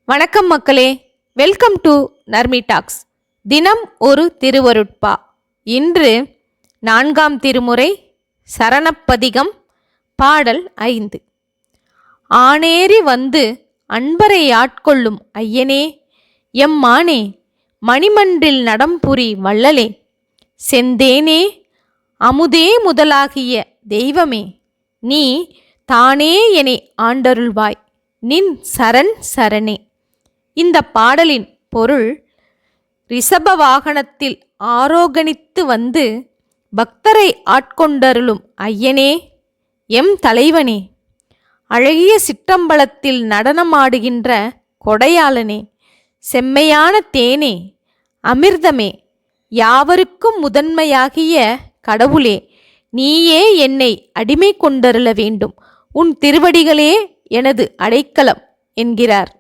வணக்கம் மக்களே, welcome to Narmi tax. தினம் ஒரு திருவருட்பா. இன்று 4ஆம் திருமுறை சரணப்பதிகம், பாடல் 5. ஆனேறி வந்து அன்பரை ஆட்கொள்ளும் ஐயனே, எம்மானே, மணிமன்றில் நடம்புரி வள்ளலே, செந்தேனே, அமுதே முதலாகிய தெய்வமே, நீ தானே எனை ஆண்டருள்வாய், நின் சரண் சரணே. இந்த பாடலின் பொருள்: ரிஷப வாகனத்தில் ஆரோகணித்து வந்து பக்தரை ஆட்கொண்டருளும் ஐயனே, எம் தலைவனே, அழகிய சிற்றம்பலத்தில் நடனமாடுகின்ற கொடையாளனே, செம்மையான தேனே, அமிர்தமே, யாவருக்கும் முதன்மையாகிய கடவுளே, நீயே என்னை அடிமை கொண்டருள வேண்டும். உன் திருவடிகளே எனது அடைக்கலம் என்கிறார்.